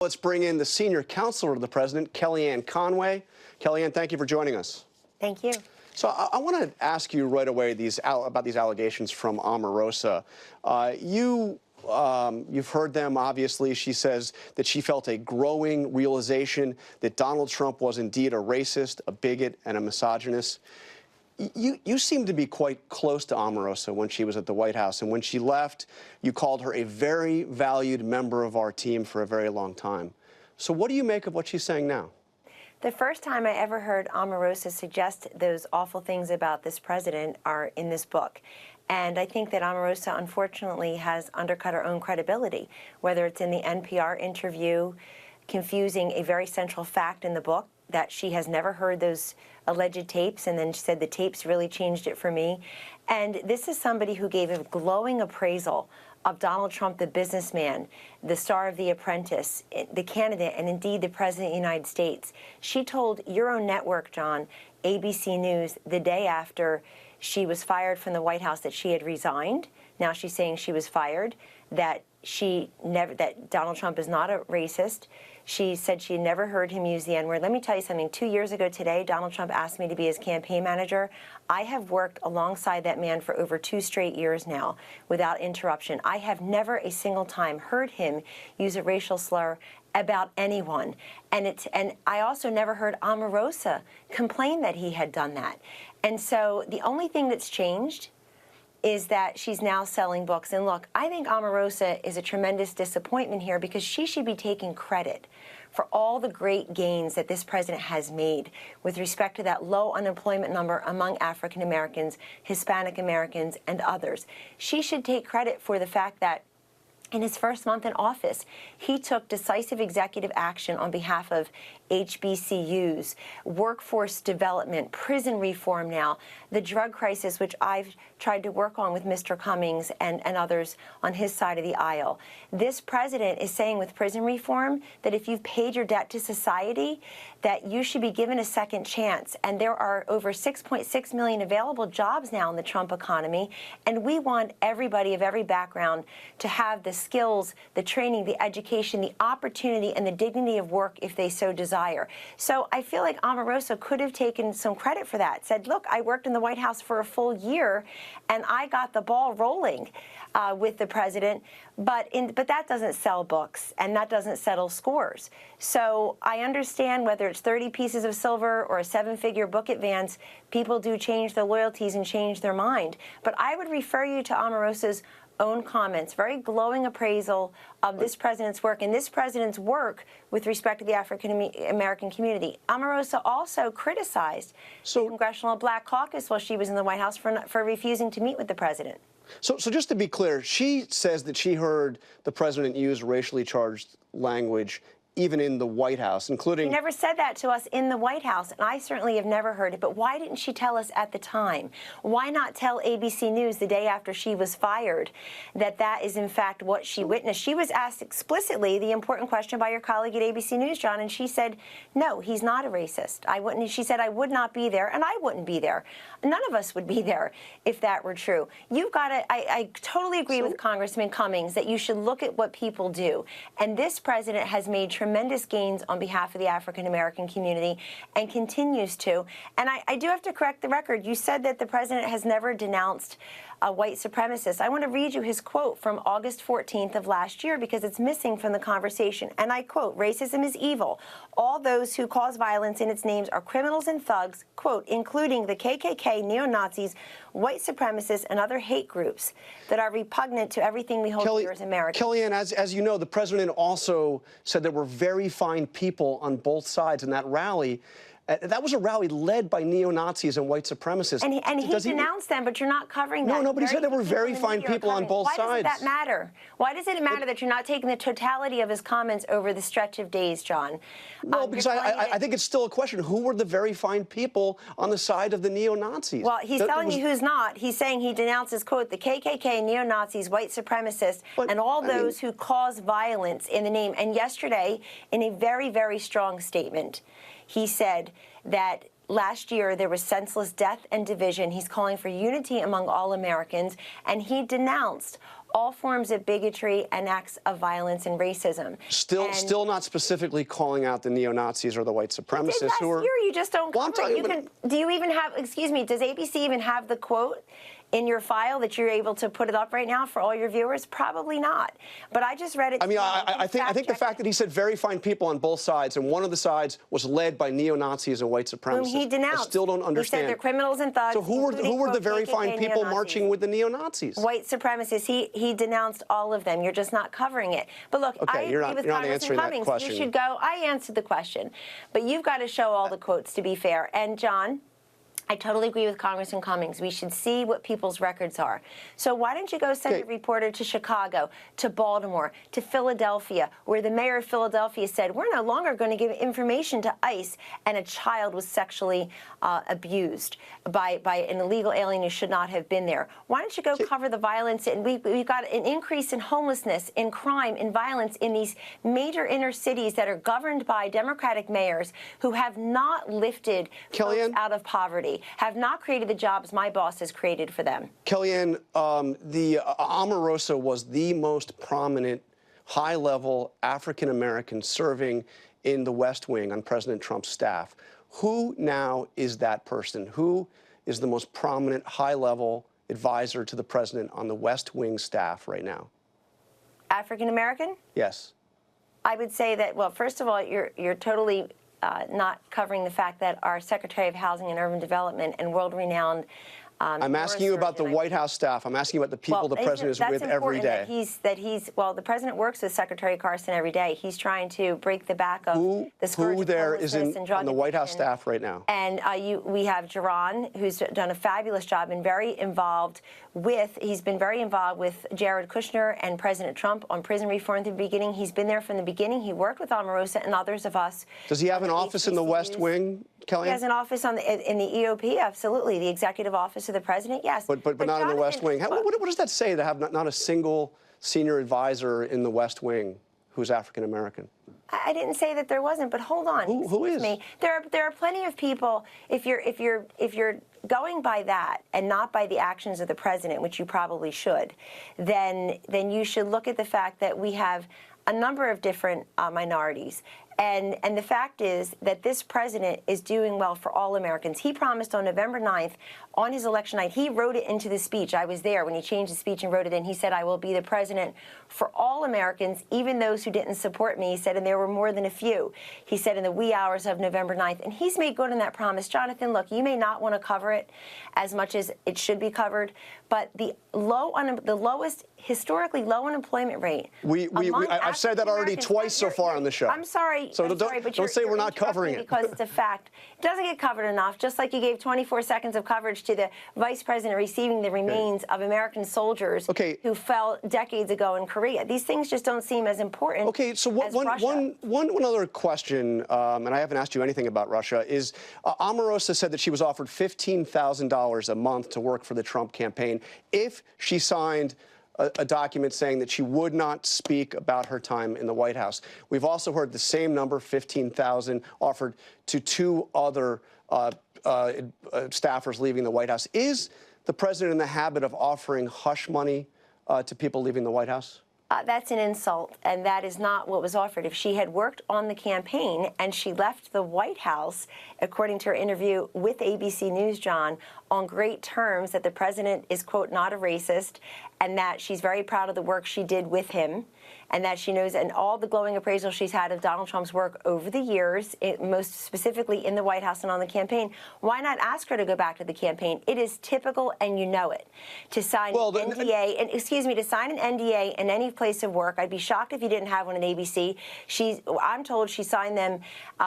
Let's bring in the senior counselor to the president, Kellyanne Conway. Kellyanne, thank you for joining us. Thank you. So I want to ask you right away about these allegations from Omarosa. You've heard them, obviously. She says that she felt a growing realization that Donald Trump was indeed a racist, a bigot, and a misogynist. You seem to be quite close to Omarosa when she was at the White House, and when she left, you called her a very valued member of our team for a very long time. So what do you make of what she's saying now? The first time I ever heard Omarosa suggest those awful things about this president are in this book. And I think that Omarosa, unfortunately, has undercut her own credibility, whether it's in the NPR interview, confusing a very central fact in the book, that she has never heard those alleged tapes, and then she said the tapes really changed it for me. And this is somebody who gave a glowing appraisal of Donald Trump, the businessman, the star of The Apprentice, the candidate, and indeed the President of the United States. She told your own network, John, ABC News, the day after she was fired from the White House, that she had resigned. Now she's saying she was fired, that Donald Trump is not a racist. She said she had never heard him use the N-word. Let me tell you something. 2 years ago today, Donald Trump asked me to be his campaign manager. I have worked alongside that man for over 2 straight years now without interruption. I have never a single time heard him use a racial slur about anyone. And I also never heard Omarosa complain that he had done that. And so the only thing that's changed is that she's now selling books. And look, I think Omarosa is a tremendous disappointment here, because she should be taking credit for all the great gains that this president has made with respect to that low unemployment number among African Americans, Hispanic Americans, and others. She should take credit for the fact that in his first month in office, he took decisive executive action on behalf of HBCUs, workforce development, prison reform now, the drug crisis, which I've tried to work on with Mr. Cummings and others on his side of the aisle. This president is saying with prison reform that if you've paid your debt to society, that you should be given a second chance. And there are over 6.6 million available jobs now in the Trump economy, and we want everybody of every background to have the skills, the training, the education, the opportunity, and the dignity of work if they so desire. So I feel like Omarosa could have taken some credit for that, said, look, I worked in the White House for a full year, and I got the ball rolling with the president, but that doesn't sell books, and that doesn't settle scores. So I understand whether it's 30 pieces of silver or a 7-figure book advance, people do change their loyalties and change their mind. But I would refer you to Omarosa's own comments, very glowing appraisal of this president's work and this president's work with respect to the African American community. Omarosa also criticized the Congressional Black Caucus while she was in the White House for refusing to meet with the president. So just to be clear, she says that she heard the president use racially charged language even in the White House, including... She never said that to us in the White House, and I certainly have never heard it. But why didn't she tell us at the time? Why not tell ABC News the day after she was fired that that is, in fact, what she witnessed? She was asked explicitly the important question by your colleague at ABC News, John, and she said, no, he's not a racist. I wouldn't. She said, I would not be there, and I wouldn't be there. None of us would be there if that were true. You've got to... I totally agree with Congressman Cummings that you should look at what people do. And this president has made tremendous gains on behalf of the African American community and continues to. And I do have to correct the record. You said that the president has never denounced a white supremacist. I want to read you his quote from August 14th of last year, because it's missing from the conversation. And I quote, racism is evil. All those who cause violence in its names are criminals and thugs, quote, including the KKK, neo-Nazis, white supremacists, and other hate groups that are repugnant to everything we hold dear as Americans. Kellyanne, as you know, the president also said there were very fine people on both sides in that rally. That was a rally led by neo-Nazis and white supremacists. And he denounced them, but you're not covering that. No, but he said there were very fine people on both sides. Why does that matter? Why does it matter that you're not taking the totality of his comments over the stretch of days, John? Well, because I think it's still a question. Who were the very fine people on the side of the neo-Nazis? Well, he's telling you who's not. He's saying he denounces, quote, the KKK, neo-Nazis, white supremacists, and all those who cause violence in the name. And yesterday, in a very, very strong statement, he said that last year there was senseless death and division. He's calling for unity among all Americans, and he denounced all forms of bigotry and acts of violence and racism. Still not specifically calling out the neo-Nazis or the white supremacists who are. You just don't. Well, do you even have? Excuse me. Does ABC even have the quote in your file that you're able to put it up right now for all your viewers? Probably not. But I just read it. I mean, I think the fact that he said very fine people on both sides, and one of the sides was led by neo-Nazis and white supremacists. Whom he denounced. I still don't understand. He said they're criminals and thugs. So who were the very fine people marching with the neo-Nazis? White supremacists. He denounced all of them. You're just not covering it. But look, okay, I agree with Congressman Cummings. You should go. I answered the question, but you've got to show all the quotes to be fair. And John, I totally agree with Congressman Cummings. We should see what people's records are. So why don't you go send a reporter to Chicago, to Baltimore, to Philadelphia, where the mayor of Philadelphia said, we're no longer going to give information to ICE, and a child was sexually abused by an illegal alien who should not have been there. Why don't you go cover the violence? And we've got an increase in homelessness, in crime, in violence in these major inner cities that are governed by Democratic mayors who have not lifted folks out of poverty, have not created the jobs my boss has created for them. Kellyanne, the Omarosa was the most prominent high-level African-American serving in the West Wing on President Trump's staff. Who now is that person? Who is the most prominent high-level advisor to the president on the West Wing staff right now? African-American? Yes. I would say that, well, first of all, you're totally not covering the fact that our Secretary of Housing and Urban Development and world-renowned I'm asking you about the White House staff. I'm asking you about the people the president is with every day. Well, the president works with Secretary Carson every day. He's trying to break the back of the scourge who of there is on the White House addiction. staff right now? And we have Jerron, who's done a fabulous job and he's been very involved with Jared Kushner and President Trump on prison reform from the beginning. He's been there from the beginning. He worked with Omarosa and others of us. Does he have an office in the West Wing, Kellyanne? He has an office in the EOP, absolutely. The executive office of the president, yes. But not in the West Wing. What does that say to have not a single senior advisor in the West Wing who's African American? I didn't say that there wasn't, but hold on. Who is? Me. There are plenty of people. If you're going by that and not by the actions of the president, which you probably should, then you should look at the fact that we have a number of different minorities. And the fact is that this president is doing well for all Americans. He promised on November 9th, on his election night, he wrote it into the speech. I was there when he changed the speech and wrote it in. He said, I will be the president for all Americans, even those who didn't support me. He said, and there were more than a few. He said in the wee hours of November 9th. And he's made good on that promise. Jonathan, look, you may not want to cover it as much as it should be covered, but the lowest, historically low unemployment rate. I've said that already twice so far on the show. I'm sorry. So don't say we're not covering it. Because it's a fact. It doesn't get covered enough, just like you gave 24 seconds of coverage to the vice president receiving the remains of American soldiers who fell decades ago in Korea. These things just don't seem as important as Russia. One other question, and I haven't asked you anything about Russia, is Omarosa said that she was offered $15,000 a month to work for the Trump campaign if she signed a document saying that she would not speak about her time in the White House. We've also heard the same number, $15,000, offered to two other staffers leaving the White House. Is the president in the habit of offering hush money to people leaving the White House? That's an insult, and that is not what was offered. If she had worked on the campaign and she left the White House, according to her interview with ABC News, John, on great terms, that the president is, quote, not a racist, and that she's very proud of the work she did with him, and that she knows, and all the glowing appraisal she's had of Donald Trump's work over the years, most specifically in the White House and on the campaign, why not ask her to go back to the campaign? It is typical, and you know it, to sign an NDA, to sign an NDA in any place of work. I'd be shocked if you didn't have one at ABC. I'm told she signed them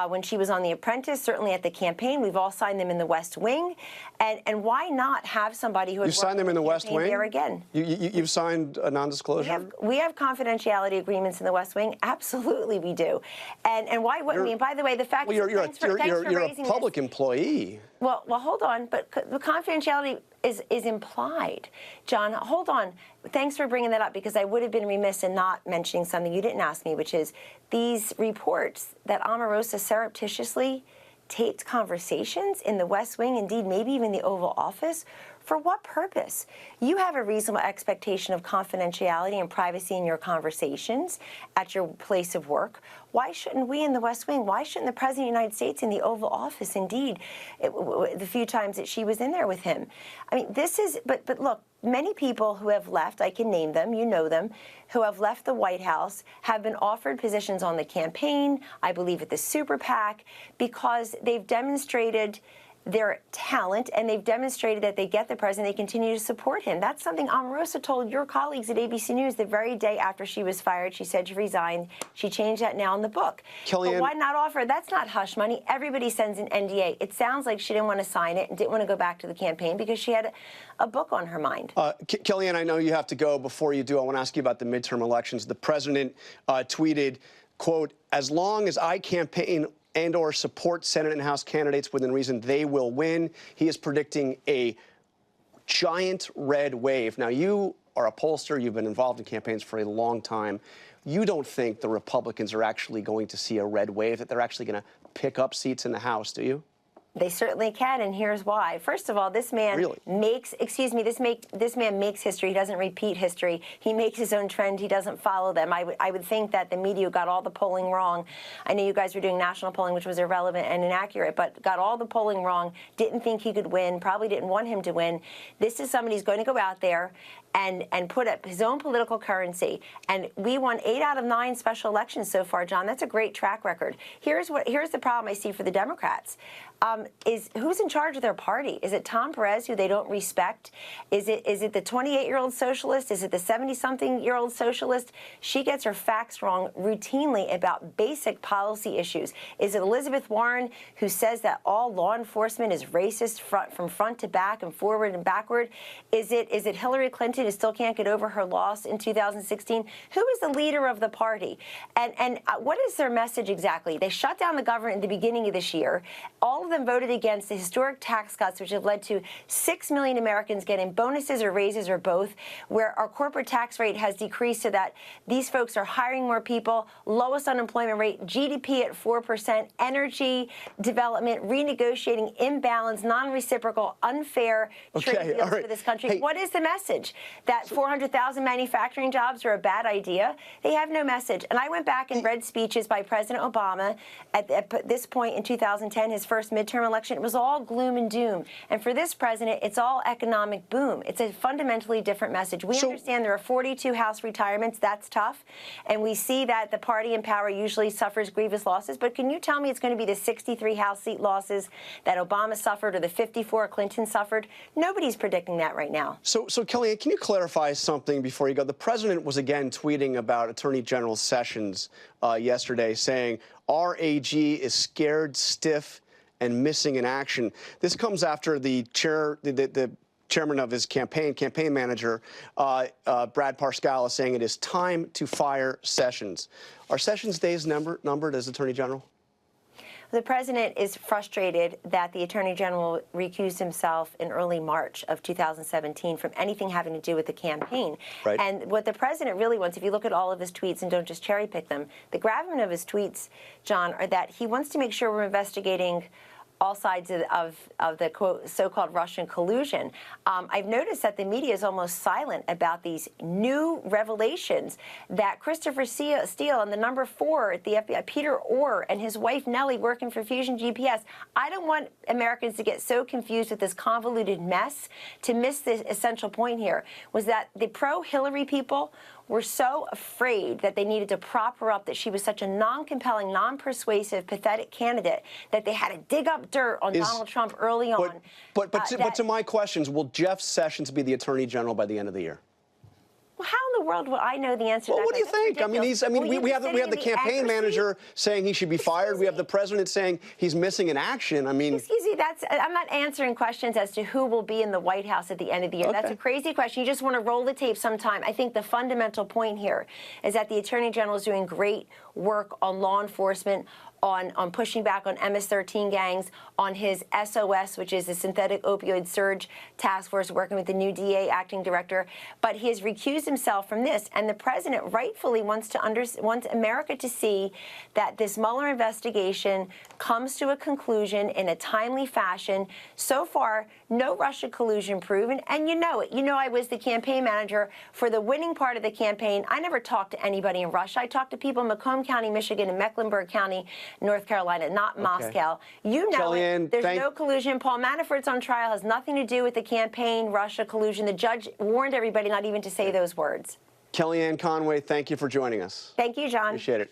when she was on The Apprentice, certainly at the campaign. We've all signed them in the West Wing, and why not have somebody who had signed them in the West Wing there again? You've signed a non-disclosure? We have confidentiality agreements in the West Wing. Absolutely, we do. And why wouldn't we? And by the way, the fact is, you're a public employee. Well, hold on. But the confidentiality is implied. John, hold on. Thanks for bringing that up, because I would have been remiss in not mentioning something you didn't ask me, which is these reports that Omarosa surreptitiously taped conversations in the West Wing, indeed maybe even the Oval Office, For what purpose? You have a reasonable expectation of confidentiality and privacy in your conversations at your place of work. Why shouldn't we in the West Wing? Why shouldn't the President of the United States in the Oval Office, indeed, the few times that she was in there with him? I mean, this is, but look, many people who have left, I can name them, you know them, who have left the White House have been offered positions on the campaign, I believe at the Super PAC, because they've demonstrated their talent, and they've demonstrated that they get the president, they continue to support him. That's something Omarosa told your colleagues at ABC News the very day after she was fired. She said she resigned. She changed that now in the book. Kellyanne, but why not offer? That's not hush money. Everybody sends an NDA. It sounds like she didn't want to sign it and didn't want to go back to the campaign because she had a book on her mind. Kellyanne, I know you have to go. Before you do, I want to ask you about the midterm elections. The president tweeted, quote, "As long as I campaign and/or support Senate and House candidates within reason, they will win." He is predicting a giant red wave. Now, you are a pollster. You've been involved in campaigns for a long time. You don't think the Republicans are actually going to see a red wave, that they're actually going to pick up seats in the House, do you? They certainly can, and here's why. First of all, this man makes, this man makes history. He doesn't repeat history. He makes his own trend. He doesn't follow them. I would think that the media got all the polling wrong. I know you guys were doing national polling, which was irrelevant and inaccurate, but got all the polling wrong, didn't think he could win, probably didn't want him to win. This is somebody who's going to go out there and put up his own political currency. And we won 8 out of 9 special elections so far, John. That's a great track record. Here's the problem I see for the Democrats. Is who's in charge of their party? Is it Tom Perez, who they don't respect? Is it the 28-year-old socialist? Is it the 70-something-year-old socialist? She gets her facts wrong routinely about basic policy issues. Is it Elizabeth Warren, who says that all law enforcement is racist from front to back and forward and backward? Is it Hillary Clinton, who still can't get over her loss in 2016? Who is the leader of the party? And what is their message exactly? They shut down the government at the beginning of this year. All of them voted against the historic tax cuts, which have led to 6 million Americans getting bonuses or raises or both, where our corporate tax rate has decreased so that these folks are hiring more people, lowest unemployment rate, GDP at 4%, energy development, renegotiating imbalance, non-reciprocal, unfair trade deals for this country. Hey, what is the message? That 400,000 manufacturing jobs are a bad idea? They have no message. And I went back and read speeches by President Obama at this point in 2010, his first midterm election. It was all gloom and doom. And for this president, it's all economic boom. It's a fundamentally different message. We understand there are 42 House retirements. That's tough. And we see that the party in power usually suffers grievous losses. But can you tell me it's going to be the 63 House seat losses that Obama suffered or the 54 Clinton suffered? Nobody's predicting that right now. So Kellyanne, can you clarify something before you go? The president was again tweeting about Attorney General Sessions yesterday, saying our AG is scared, stiff, and missing in action. This comes after the chairman of his campaign manager, Brad Parscale, is saying it is time to fire Sessions. Are Sessions' days numbered as Attorney General? The president is frustrated that the attorney general recused himself in early March of 2017 from anything having to do with the campaign. Right. And what the president really wants, if you look at all of his tweets and don't just cherry pick them, the gravamen of his tweets, John, are that he wants to make sure we're investigating all sides of the quote, so-called Russian collusion. I've noticed that the media is almost silent about these new revelations that Christopher Steele and the number 4 at the FBI, Peter Orr, and his wife Nellie working for Fusion GPS. I don't want Americans to get so confused with this convoluted mess to miss the essential point here, was that the pro-Hillary people were so afraid that they needed to prop her up, that she was such a non-compelling, non-persuasive, pathetic candidate, that they had to dig up dirt on Donald Trump early on. But to my questions, will Jeff Sessions be the Attorney General by the end of the year? Well, how in the world will I know the answer to that? Well, what do you think? We have the campaign manager saying he should be fired. We have the president saying he's missing in action. Excuse me, I'm not answering questions as to who will be in the White House at the end of the year. Okay. That's a crazy question. You just want to roll the tape sometime. I think the fundamental point here is that the Attorney General is doing great work on law enforcement, on pushing back on MS-13 gangs, on his SOS, which is the Synthetic Opioid Surge Task Force, working with the new DA acting director. But he has recused himself from this, and the president rightfully wants America to see that this Mueller investigation comes to a conclusion in a timely fashion. So far, no Russia collusion proven, and you know it. You know I was the campaign manager for the winning part of the campaign. I never talked to anybody in Russia. I talked to people in Macomb County, Michigan, and Mecklenburg County, North Carolina, not Moscow. You know Kellyanne, it. There's no collusion. Paul Manafort's on trial, has nothing to do with the campaign, Russia collusion. The judge warned everybody not even to say those words. Kellyanne Conway, thank you for joining us. Thank you, John. Appreciate it.